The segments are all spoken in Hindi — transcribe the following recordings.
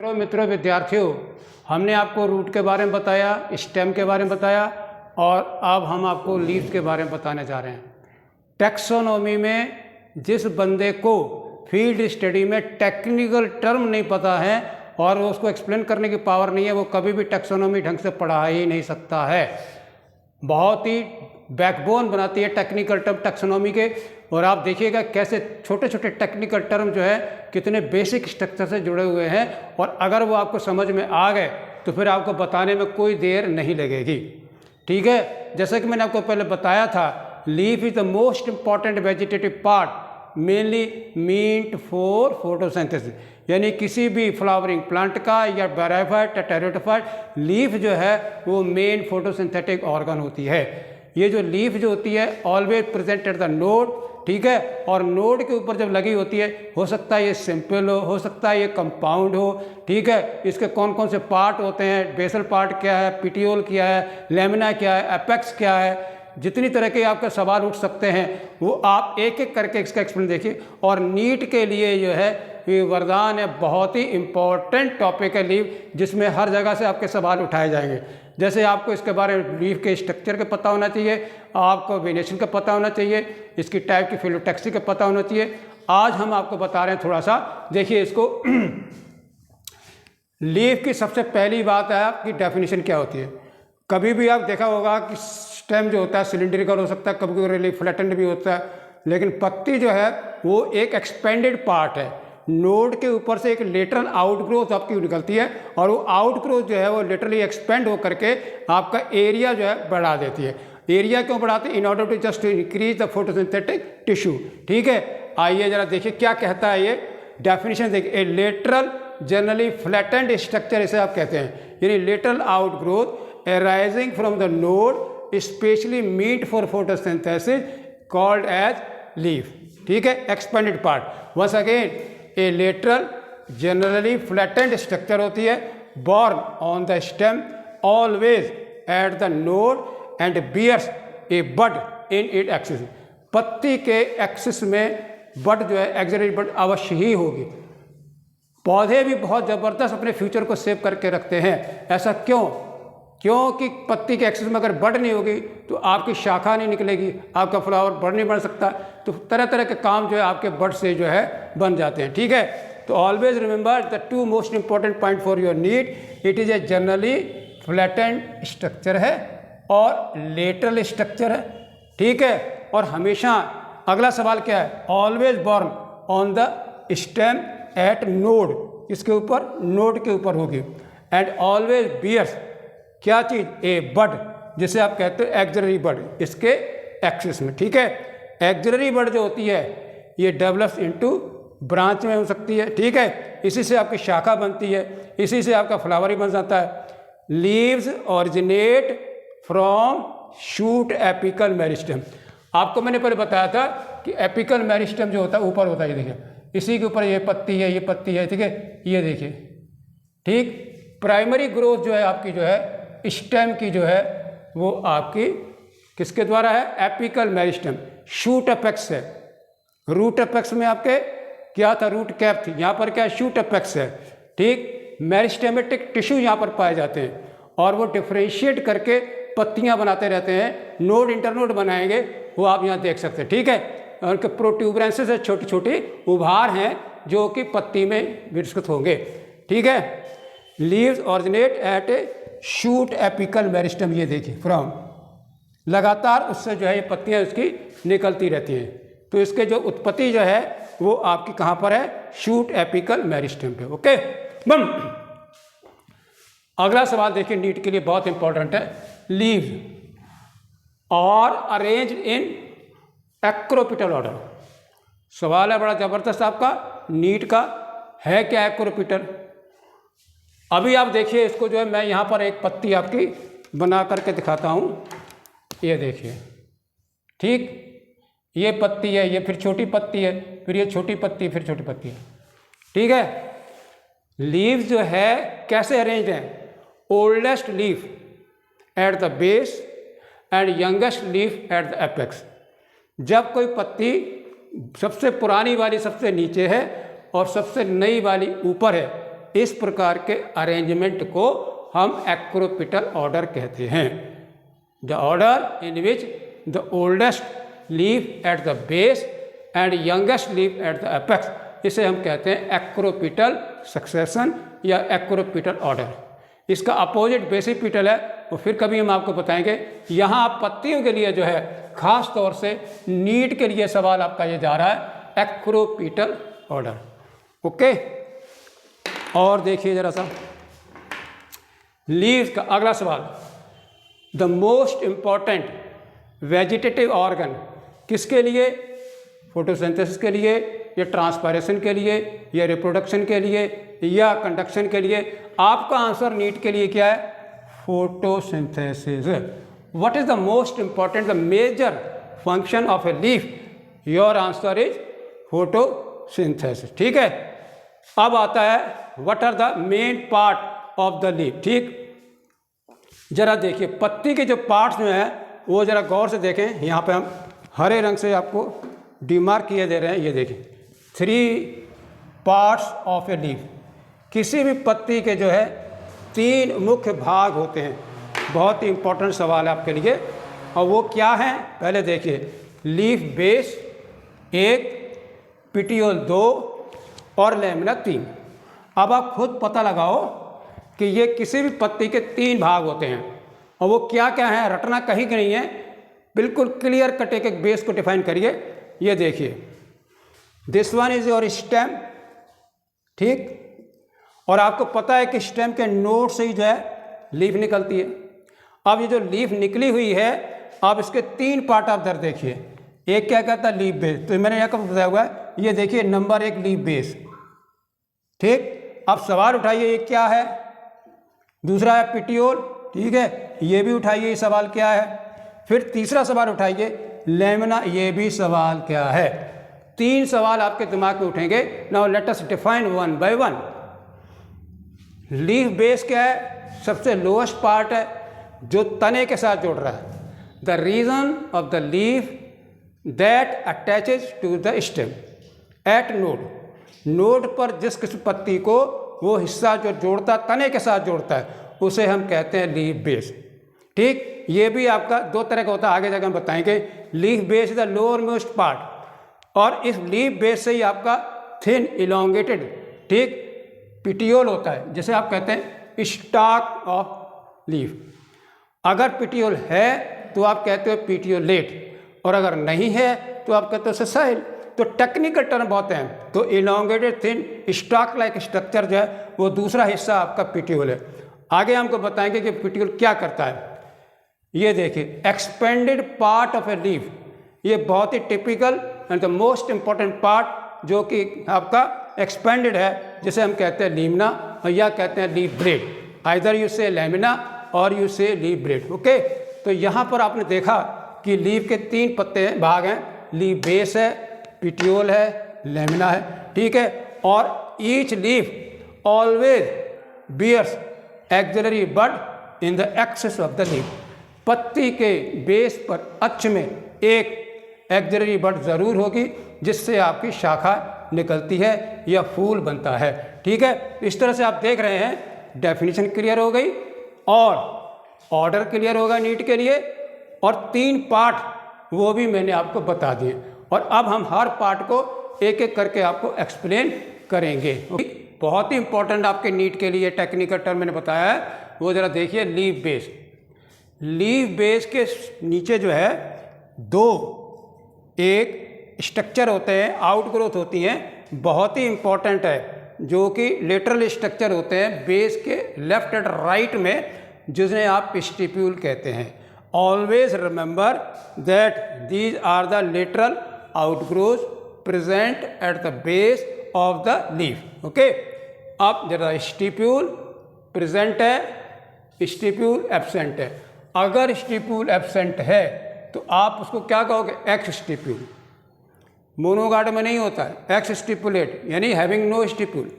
मित्रों विद्यार्थियों, हमने आपको रूट के बारे में बताया, स्टेम के बारे में बताया और अब हम आपको लीव्स के बारे में बताने जा रहे हैं। टैक्सोनॉमी में जिस बंदे को फील्ड स्टडी में टेक्निकल टर्म नहीं पता है और उसको एक्सप्लेन करने की पावर नहीं है, वो कभी भी टैक्सोनॉमी ढंग से पढ़ा ही नहीं सकता है। बहुत ही बैकबोन बनाती है टेक्निकल टर्म टैक्सोनॉमी के। और आप देखिएगा कैसे छोटे छोटे टेक्निकल टर्म जो है कितने बेसिक स्ट्रक्चर से जुड़े हुए हैं, और अगर वो आपको समझ में आ गए तो फिर आपको बताने में कोई देर नहीं लगेगी। ठीक है, जैसा कि मैंने आपको पहले बताया था, leaf is the most important vegetative part mainly meant for photosynthesis, यानी किसी भी फ्लावरिंग प्लांट का या बैराफाइट या टेरिडोफाइट, लीफ जो है वो मेन फोटोसिंथेटिक ऑर्गन होती है। ये जो लीफ जो होती है always present at the node, ठीक है, और नोड के ऊपर जब लगी होती है, हो सकता है ये सिंपल हो सकता है ये कंपाउंड हो, ठीक है। इसके कौन कौन से पार्ट होते हैं, बेसल पार्ट क्या है, पिटियोल क्या है, लेमिना क्या है, एपेक्स क्या है, जितनी तरह के आपके सवाल उठ सकते हैं वो आप एक एक करके इसका एक्सप्लेन देखिए। और नीट के लिए जो है ये वरदान है, बहुत ही इम्पॉर्टेंट टॉपिक है लीफ, जिसमें हर जगह से आपके सवाल उठाए जाएंगे। जैसे आपको इसके बारे में लीफ के स्ट्रक्चर का पता होना चाहिए, आपको वेनेशन का पता होना चाहिए, इसकी टाइप की फिलोटैक्सी का पता होना चाहिए। आज हम आपको बता रहे हैं थोड़ा सा, देखिए इसको लीफ की सबसे पहली बात है आपकी डेफिनेशन क्या होती है। कभी भी आप देखा होगा कि स्टेम जो होता है सिलिंड्रिकल हो सकता है, कभी कभी फ्लैटेंड भी होता है, लेकिन पत्ती जो है वो एक एक्सपेंडेड पार्ट है। नोड के ऊपर से एक लेटरल आउटग्रोथ आपकी निकलती है और वो आउटग्रोथ जो है वो लिटरली एक्सपेंड होकर के आपका एरिया जो है बढ़ा देती है। एरिया क्यों बढ़ाते हैं? In order to just increase the photosynthetic tissue. ठीक है, आइए जरा देखिए क्या कहता है ये डेफिनेशन। देखिए, a lateral generally flattened structure इसे आप कहते हैं, यानी lateral outgrowth arising from the node specially meant for photosynthesis called as leaf. ठीक है, expanded part. Once again, a lateral generally flattened structure होती है, born on the stem always at the node and bears a bud in it axis. पत्ती के एक्सिस में बड जो है एक्सिलरी बड अवश्य ही होगी। पौधे भी बहुत ज़बरदस्त अपने फ्यूचर को सेव करके रखते हैं। ऐसा क्यों? क्योंकि पत्ती के एक्सिस में अगर बड नहीं होगी तो आपकी शाखा नहीं निकलेगी, आपका फ्लावर बड़ नहीं बन सकता। तो तरह तरह के काम जो है आपके बड से जो है बन जाते हैं। ठीक है, तो always remember the two most important point for your need, it is a generally flattened structure है और लेटरल स्ट्रक्चर है। ठीक है, और हमेशा अगला सवाल क्या है? Always born on the stem at node, इसके ऊपर नोड के ऊपर होगी। एंड ऑलवेज बियर्स क्या चीज़? ए बड, जिसे आप कहते हो एक्सिलरी बड, इसके एक्सिस में। ठीक है, एक्सिलरी बड जो होती है ये डेवलप्स इनटू ब्रांच में हो सकती है। ठीक है, इसी से आपकी शाखा बनती है, इसी से आपका फ्लावर ही बन जाता है। Leaves originate from shoot apical meristem. आपको मैंने पहले बताया था कि एपिकल मेरिस्टेम जो होता है ऊपर होता है, ये देखिए, इसी के ऊपर ये पत्ती है, ये पत्ती है। ठीक है, ये देखिए। ठीक, प्राइमरी ग्रोथ जो है आपकी जो है स्टेम की जो है वो आपकी किसके द्वारा है? Apical meristem. शूट एपेक्स है, रूट एपेक्स में आपके क्या था? रूट कैप थी, यहाँ पर क्या है? शूट एपेक्स है। ठीक, मेरिस्टेमेटिक टिश्यू यहाँ पर पाए जाते हैं और वो डिफ्रेंशिएट करके पत्तियाँ बनाते रहते हैं। नोड इंटरनोड बनाएंगे, वो आप यहाँ देख सकते हैं। ठीक है, उनके प्रोट्यूबरेंसेस से छोटी छोटी उभार हैं जो कि पत्ती में विकसित होंगे। ठीक है, लीव्स ऑरिजिनेट एट ए शूट एपिकल मेरिस्टेम, ये देखिए फ्रॉम, लगातार उससे जो है ये पत्तियाँ उसकी निकलती रहती हैं। तो इसके जो उत्पत्ति जो है वो आपकी कहाँ पर है? शूट एपिकल मेरिस्टेम पे। ओके, बम। अगला सवाल देखिए, नीट के लिए बहुत इंपॉर्टेंट है। लीव्स और अरेंज इन एक्रोपिटल ऑर्डर। सवाल है बड़ा जबरदस्त आपका नीट का, है क्या एक्रोपिटल? अभी आप देखिए इसको जो है मैं यहाँ पर एक पत्ती आपकी बना करके दिखाता हूँ, ये देखिए। ठीक, ये पत्ती है, ये फिर छोटी पत्ती है, फिर ये छोटी पत्ती, फिर छोटी पत्ती है। ठीक है, लीव्स जो है कैसे अरेंज हैं? Oldest leaf eight the base and youngest leaf at the apex. जब कोई पत्ती सबसे पुरानी वाली सबसे नीचे है और सबसे नई वाली ऊपर है, इस प्रकार के अरेंजमेंट को हम एक्रोपिटल ऑर्डर कहते हैं। The order in which the oldest leaf eight the base and youngest leaf at the apex, इसे हम कहते हैं एक्रोपिटल सक्सेशन या एक्रोपिटल ऑर्डर। इसका अपोजिट बेसिपिटल है, वो फिर कभी हम आपको बताएंगे। यहाँ आप पत्तियों के लिए जो है खास तौर से नीट के लिए सवाल आपका ये जा रहा है, एक्रोपिटल ऑर्डर। ओके, और देखिए जरा सा लीव्स का अगला सवाल, the most important vegetative organ किसके लिए? फोटोसिंथेसिस के लिए, या ट्रांसपायरेशन के लिए, या रिप्रोडक्शन के लिए, या कंडक्शन के लिए? आपका आंसर नीट के लिए क्या है? Photosynthesis. What is the most important, the major function of a leaf? Your answer is photosynthesis. ठीक है, अब आता है what are the main part of the leaf. ठीक, जरा देखिए पत्ती के जो पार्ट्स जो हैं वो जरा गौर से देखें। यहाँ पे हम हरे रंग से आपको डिमार्क किए दे रहे हैं, ये देखिए 3 पार्ट्स ऑफ ए लीफ। किसी भी पत्ती के जो है 3 मुख्य भाग होते हैं। बहुत ही इंपॉर्टेंट सवाल है आपके लिए, और वो क्या है? पहले देखिए, लीफ बेस 1, पिटियोल 2 और लैमिना 3। अब आप खुद पता लगाओ कि ये किसी भी पत्ती के 3 भाग होते हैं, और वो क्या क्या है, रटना कहीं के नहीं है, बिल्कुल क्लियर कट एक बेस को डिफाइन करिए। ये देखिए, this one is your stem. ठीक, और आपको पता है कि स्टेम के नोड से ही जो है लीफ निकलती है। अब ये जो लीफ निकली हुई है, आप इसके 3 पार्ट आप दर देखिए। एक क्या कहता है? Leaf base. तो मैंने यहाँ कब बताया हुआ है, ये देखिए नंबर 1 लीफ बेस। ठीक, अब सवाल उठाइए ये क्या है? दूसरा है पिटियोल। ठीक है, ये भी उठाइए, ये सवाल क्या है? फिर तीसरा सवाल उठाइए लैमिना, ये भी सवाल क्या है? 3 सवाल आपके दिमाग में उठेंगे। Now let us define one by one. Leaf base क्या है? सबसे लोएस्ट पार्ट है जो तने के साथ जुड़ रहा है। The region of the leaf that attaches to the stem at node. Node पर जिस किसी पत्ती को वो हिस्सा जो जोड़ता, तने के साथ जोड़ता है, उसे हम कहते हैं लीफ बेस। ठीक, ये भी आपका 2 तरह का होता है, आगे जाकर हम बताएंगे। Leaf base is the lower most part, और इस लीफ बेस से ही आपका थिन इलोंगेटेड, ठीक, पिटियोल होता है, जिसे आप कहते हैं स्टॉक ऑफ लीफ। अगर पिटियोल है तो आप कहते हो पिटियोलेट, और अगर नहीं है तो आप कहते हो सेसाइल। तो टेक्निकल टर्म बहुत हैं। तो elongated thin stock like structure जो है वो दूसरा हिस्सा आपका पिटियोल है। आगे हमको बताएंगे कि पिटियोल क्या करता है। ये देखिए, expanded part of a leaf, ये बहुत ही typical and the most important part जो कि आपका एक्सपेंडेड है, जिसे हम कहते हैं लीमना, या कहते हैं लीफ ब्लेड। आइदर यू से लैमिना और यू से लीफ ब्लेड। ओके, तो यहाँ पर आपने देखा कि लीफ के 3 पत्ते भाग हैं। लीफ बेस है, पिटियोल है, लैमिना है। ठीक है, और each leaf always bears axillary bud in the axis of the leaf. पत्ती के बेस पर अक्ष में एक एक्सिलरी बड ज़रूर होगी, जिससे आपकी शाखा निकलती है या फूल बनता है। ठीक है, इस तरह से आप देख रहे हैं डेफिनेशन क्लियर हो गई और ऑर्डर क्लियर होगा नीट के लिए, और 3 पार्ट वो भी मैंने आपको बता दिए। और अब हम हर पार्ट को एक एक करके आपको एक्सप्लेन करेंगे। बहुत ही इंपॉर्टेंट आपके नीट के लिए टेक्निकल टर्म मैंने बताया है, वो ज़रा देखिए। लीफ बेस, लीफ बेस के नीचे जो है 2 एक स्ट्रक्चर होते हैं, आउटग्रोथ होती हैं, बहुत ही इंपॉर्टेंट है, जो कि लेटरल स्ट्रक्चर होते हैं बेस के लेफ्ट एंड राइट में, जिन्हें आप स्टिप्यूल कहते हैं। Always remember that these are the lateral outgrowth present at the base of the leaf. Okay, अब जरा स्टिप्यूल प्रेजेंट है, स्टिप्यूल एब्सेंट है। अगर स्टिप्यूल एब्सेंट है तो आप उसको क्या कहोगे? X stipule. मोनोगाट में नहीं होता है, एक्स स्टिपुलेट यानी हैविंग नो स्टिप्यूल।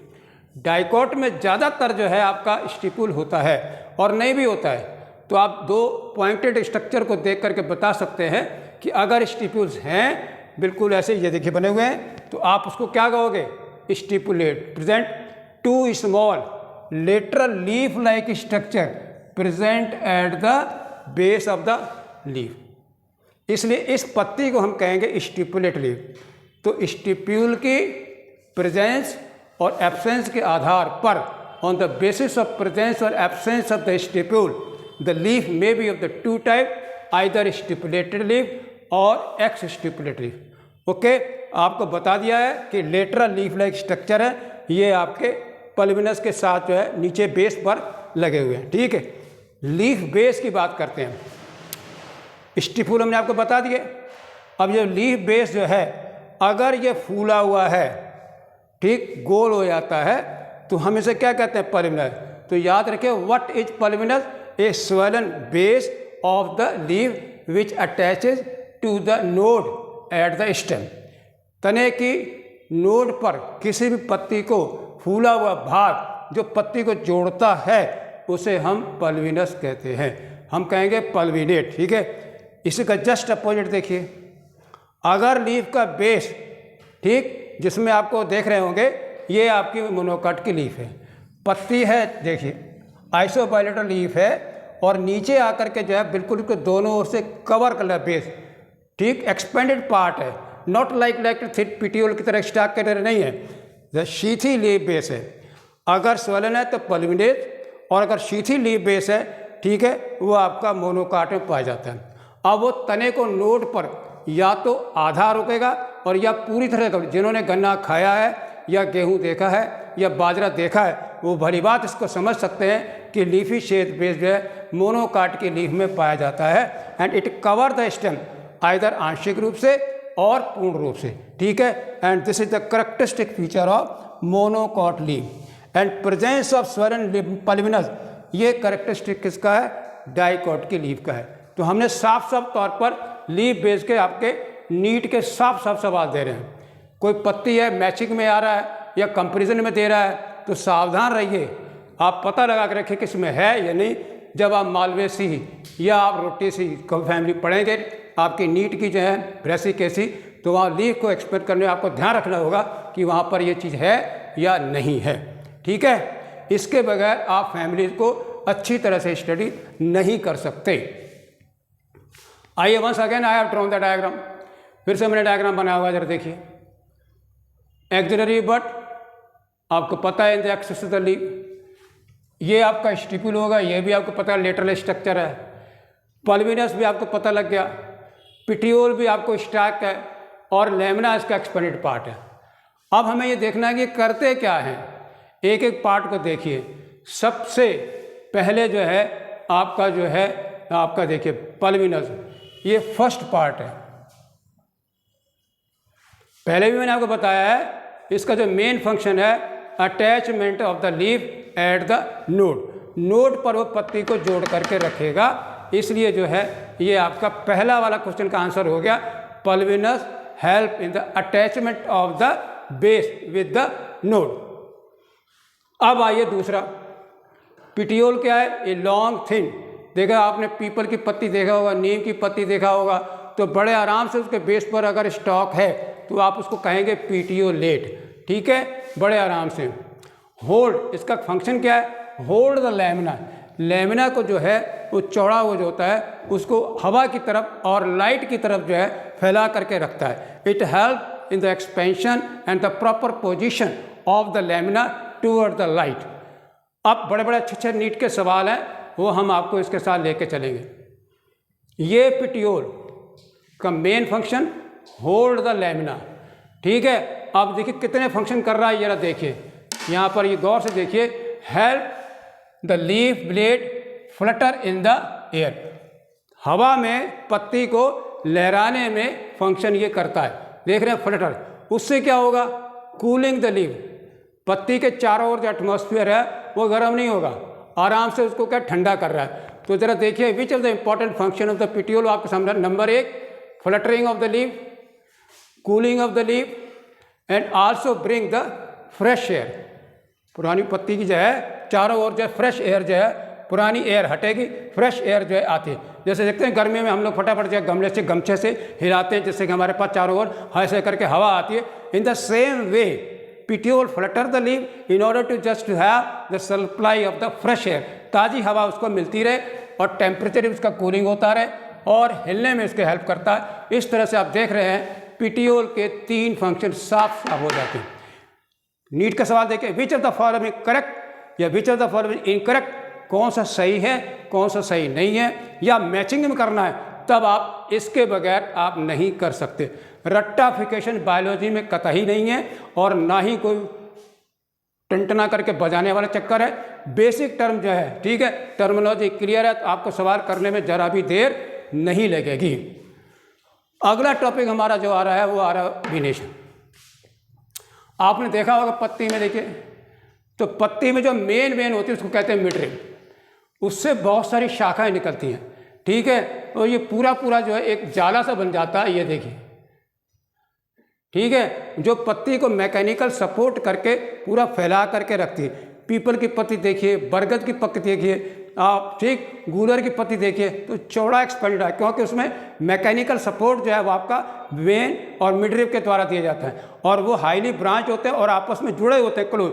डाइकोट में ज़्यादातर जो है आपका स्टिप्यूल होता है, और नहीं भी होता है तो आप 2 पॉइंटेड स्ट्रक्चर को देख करके बता सकते हैं कि अगर स्टिप्यूल्स हैं, बिल्कुल ऐसे ये देखिए बने हुए हैं, तो आप उसको क्या कहोगे? Stipulate present 2 small lateral leaf like structure present at the base of the leaf। इसलिए इस पत्ती को हम कहेंगे स्टिपुलेट लीफ। तो स्टिप्यूल की प्रेजेंस और एब्सेंस के आधार पर, on the basis of presence और absence of the stipule, the leaf may be of the 2 type, either stipulated leaf और एक्स स्टिपुलेटेड लीफ। ओके, आपको बता दिया है कि लेटरल लीफ लाइक स्ट्रक्चर है, ये आपके पल्विनस के साथ जो है नीचे बेस पर लगे हुए हैं। ठीक है, लीफ बेस की बात करते हैं। स्टिपुल हमने आपको बता दिए। अब ये लीफ बेस जो है अगर ये फूला हुआ है, ठीक, गोल हो जाता है, तो हम इसे क्या कहते हैं? पल्विनस। तो याद रखिए, what is pulvinus? A swollen base of the leaf which attaches to the node at the stem. तने की नोड पर किसी भी पत्ती को फूला हुआ भाग जो पत्ती को जोड़ता है उसे हम पल्विनस कहते हैं। हम कहेंगे पल्विनेट। ठीक है, इसी का जस्ट अपोजिट देखिए, अगर लीफ का बेस, ठीक, जिसमें आपको देख रहे होंगे ये आपकी मोनोकॉट की लीफ है, पत्ती है, देखिए आइसोबायलेटरल लीफ है, और नीचे आकर के जो है बिल्कुल इसको दोनों ओर से कवर कर लिया बेस। ठीक, एक्सपेंडेड पार्ट है, नॉट लाइक पिटियोल की तरह स्टॉक के तरह नहीं है, द शीथी लीफ बेस है। अगर स्वलन है तो पल्विनेट, और अगर शीथी लीफ बेस है, ठीक है, वो आपका मोनोकॉट में पाया जाता है। अब वो तने को नोड पर या तो आधा रोकेगा और या पूरी तरह, जिन्होंने गन्ना खाया है या गेहूं देखा है या बाजरा देखा है वो भली बात इसको समझ सकते हैं कि लीफी शेप बेस जो है मोनोकॉट की लीफ में पाया जाता है, and it cover the stem either आंशिक रूप से और पूर्ण रूप से। ठीक है, and this is the characteristic feature of monocot leaf and presence of swollen pulvinus. ये करेक्टरिस्टिक किसका है? डाइकॉट की लीफ का है। तो हमने साफ तौर पर लीफ बेस के आपके नीट के साफ सवाल दे रहे हैं। कोई पत्ती है मैचिंग में आ रहा है या कंपेरिजन में दे रहा है तो सावधान रहिए, आप पता लगा के रखिए किसमें है या नहीं। जब आप मालवेसी या आप रोटेसी फैमिली पढ़ेंगे आपकी नीट की जो है ब्रेसिक कैसी, तो वहाँ लीफ को एक्सपेक्ट करने में आपको ध्यान रखना होगा कि वहाँ पर ये चीज़ है या नहीं है। ठीक है, इसके बगैर आप फैमिली को अच्छी तरह से स्टडी नहीं कर सकते। आइए once again I have drawn the diagram. फिर से मैंने डायग्राम बनाया हुआ, जरा देखिए। एक्सिलरी बट आपको पता है, इन the axis of the leaf, ये आपका स्टिपुल होगा, ये भी आपको पता है लेटरल स्ट्रक्चर है। पल्विनस भी आपको पता लग गया, पिटियोल भी आपको स्टैक है, और लेमिना इसका एक्सपेंडेड पार्ट है। अब हमें ये देखना है कि करते क्या हैं, एक एक पार्ट को देखिए। सबसे पहले जो है आपका देखिए पल्विनस, ये फर्स्ट पार्ट है। पहले भी मैंने आपको बताया है इसका जो मेन फंक्शन है attachment of the leaf eight the node पर वो पत्ती को जोड़ करके रखेगा। इसलिए जो है ये आपका पहला वाला क्वेश्चन का आंसर हो गया, pulvinus help in the attachment of the base with the node. अब आइए दूसरा, पिटियोल क्या है? ए लॉन्ग थिन, देखा आपने पीपल की पत्ती देखा होगा, नीम की पत्ती देखा होगा, तो बड़े आराम से उसके बेस पर अगर स्टॉक है तो आप उसको कहेंगे पिटियोलेट। ठीक है, बड़े आराम से। होल्ड, इसका फंक्शन क्या है? होल्ड द लेमिना, लेमिना को जो है वो चौड़ा हो जो होता है उसको हवा की तरफ और लाइट की तरफ जो है फैला करके रखता है। It help in the expansion and the proper position of the lamina toward the light. अब बड़े बड़े अच्छे नीट के सवाल हैं, वो हम आपको इसके साथ लेके चलेंगे। ये पिटियोल का main function hold the lamina. ठीक है, अब देखिए कितने फंक्शन कर रहा है, जरा देखिए यहाँ पर, ये गौर से देखिए। Help the leaf blade Flutter in the air, हवा में पत्ती को लहराने में फंक्शन ये करता है। देख रहे हैं फ्लटर, उससे क्या होगा? कूलिंग द लीफ, पत्ती के चारों ओर जो एटमॉस्फेयर है वो गर्म नहीं होगा, आराम से उसको क्या ठंडा कर रहा है। तो जरा देखिए which of the important function of the petiole आपके सामने। Number 1, fluttering of the leaf, cooling of the leaf, and also bring the fresh air. पुरानी पत्ती की जो है चारों ओर जो है फ्रेश एयर जो है, पुरानी एयर हटेगी, फ्रेश एयर जो है आती है। जैसे देखते हैं गर्मियों में हम लोग फटाफट जो गमले से गमछे से हिलाते हैं जिससे कि हमारे पास चारों ओर ऐसे करके हवा आती है। In the same way petiole flutter the leaf in order to just to have the supply of the fresh air, ताज़ी हवा उसको मिलती रहे और टेम्परेचर उसका कूलिंग होता रहे और हिलने में उसके हेल्प करता है। इस तरह से आप देख रहे हैं पिटियोल के 3 फंक्शन साफ साफ हो जाते हैं। नीट का सवाल देखिए, which of the following correct या which of the following incorrect, कौन सा सही है कौन सा सही नहीं है, या मैचिंग में करना है, तब आप इसके बगैर आप नहीं कर सकते। रट्टाफिकेशन बायोलॉजी में कतई नहीं है और ना ही कोई टंटना करके बजाने वाला चक्कर है। बेसिक टर्म जो है, ठीक है, टर्मिनोलॉजी क्लियर है तो आपको सवाल करने में जरा भी देर नहीं लगेगी। अगला टॉपिक हमारा जो आ रहा है वो आ रहा है विनेशन। आपने देखा होगा पत्ती में, देखिए तो पत्ती में जो मेन वेन होती है उसको कहते हैं मिडरिब, उससे बहुत सारी शाखाएं निकलती हैं, ठीक है, और ये पूरा पूरा जो है एक जाला सा बन जाता है, ये देखिए, ठीक है, जो पत्ती को मैकेनिकल सपोर्ट करके पूरा फैला करके रखती है। पीपल की पत्ती देखिए, बरगद की पत्ती देखिए आप, ठीक, गूलर की पत्ती देखिए, तो चौड़ा एक्सपेंड है क्योंकि उसमें मैकेनिकल सपोर्ट जो है वो आपका वेन और मिडरिब के द्वारा दिया जाता है और वो हाईली ब्रांच होते हैं और आपस में जुड़े होते हैं, क्लोज,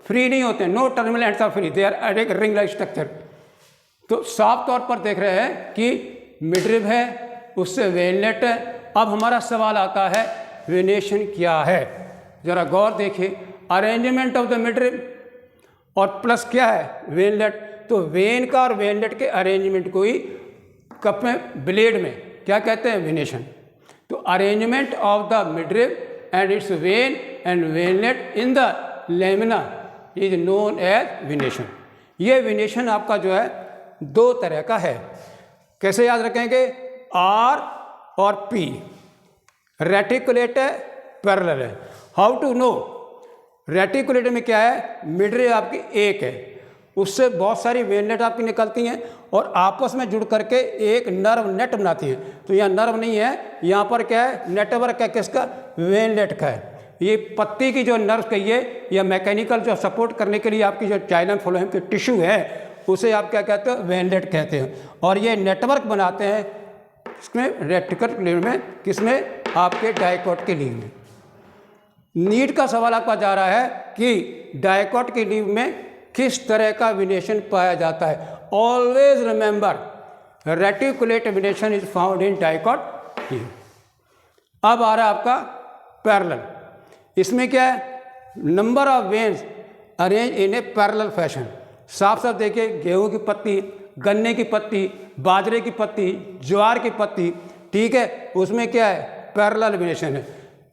फ्री नहीं होते, no terminal ends are free, they are एक रिंग लाइक स्ट्रक्चर। तो साफ तौर पर देख रहे हैं कि मिडरिब है, उससे वेनलेट है। अब हमारा सवाल आता है वेनेशन क्या है, ज़रा गौर देखिए, अरेंजमेंट ऑफ द मिडरिब और प्लस क्या है वेनलेट, तो वेन का और वेनलेट के अरेंजमेंट को ही कप में ब्लेड में क्या कहते हैं वेनेशन। तो arrangement of the midrib and its vein and veinlet in the lamina is known as venation. ये वेनेशन आपका जो है 2 तरह का है, कैसे याद रखेंगे, आर और पी, रेटिकुलेट है, पैरेलल है। हाउ टू नो, रेटिकुलेट में क्या है, मिडरिब आपकी एक है, उससे बहुत सारी वेनलेट आपकी निकलती हैं और आपस में जुड़ करके एक नर्व नेट बनाती हैं। तो यहाँ नर्व नहीं है, यहाँ पर क्या है, नेटवर्क है, किसका, वेनलेट का है। ये पत्ती की जो नर्व कहिए या मैकेनिकल जो सपोर्ट करने के लिए आपकी जो जाइलम फ्लोएम की टिश्यू है उसे आप क्या कहते हैं, वेनलेट कहते हैं। और ये नेटवर्क बनाते हैं इसमें रेटिकुलर लीव में, किसमें, आपके डाइकोट के लीव में। नीट का सवाल आपका जा रहा है कि डाइकोट की लीव में किस तरह का वेनेशन पाया जाता है। Always remember reticulate venation is found in dicot leave. अब आ रहा है आपका पैरेलल, इसमें क्या है, number of veins arrange in A parallel fashion. साफ साफ देखिए, गेहूं की पत्ती, गन्ने की पत्ती, बाजरे की पत्ती, ज्वार की पत्ती, ठीक है, उसमें क्या है, पैरेलल वेनेशन है।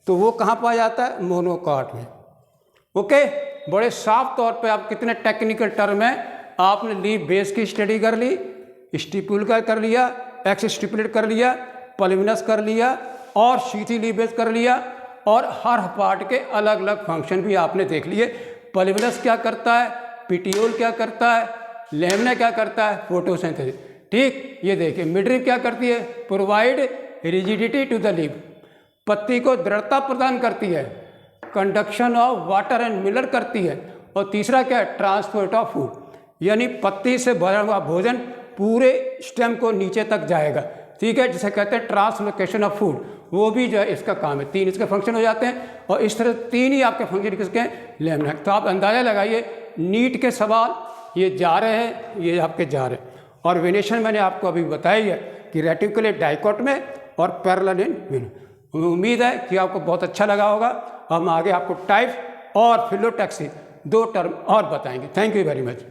तो वो कहाँ पाया जाता है, मोनोकॉट में। ओके, बड़े साफ तौर पे आप कितने टेक्निकल टर्म है, आपने लीफ बेस की स्टडी कर ली, स्टिपुल का कर लिया, एक्स स्टिपुलेट कर लिया, पल्विनस कर लिया और शीथी लीफ बेस कर लिया और हर पार्ट के अलग अलग फंक्शन भी आपने देख लिए। पल्विनस क्या करता है, पिटियोल क्या करता है, लेमिना क्या करता है, फोटोसिंथेसिस, ठीक। ये देखिए मिडरिब क्या करती है, provide rigidity to the leaf, पत्ती को दृढ़ता प्रदान करती है, conduction of water and mineral करती है, और तीसरा क्या है, ट्रांसपोर्ट ऑफ फूड, यानी पत्ती से भरा हुआ भोजन पूरे स्टेम को नीचे तक जाएगा, ठीक है, जिसे कहते हैं ट्रांसलोकेशन ऑफ फूड, वो भी जो है इसका काम है। 3 इसके फंक्शन हो जाते हैं और इस तरह 3 ही आपके फंक्शन किसके हैं, लेमिना। तो आप अंदाज़ा लगाइए नीट के सवाल ये जा रहे हैं, ये आपके जा रहे हैं। और वेनेशन मैंने आपको अभी बताई है कि रेटिकुलेट डाइकोट में और पैरेलल इन वेन। उम्मीद है कि आपको बहुत अच्छा लगा होगा। हम आगे आपको टाइप और फिलोटैक्सी 2 टर्म और बताएंगे। Thank you very much.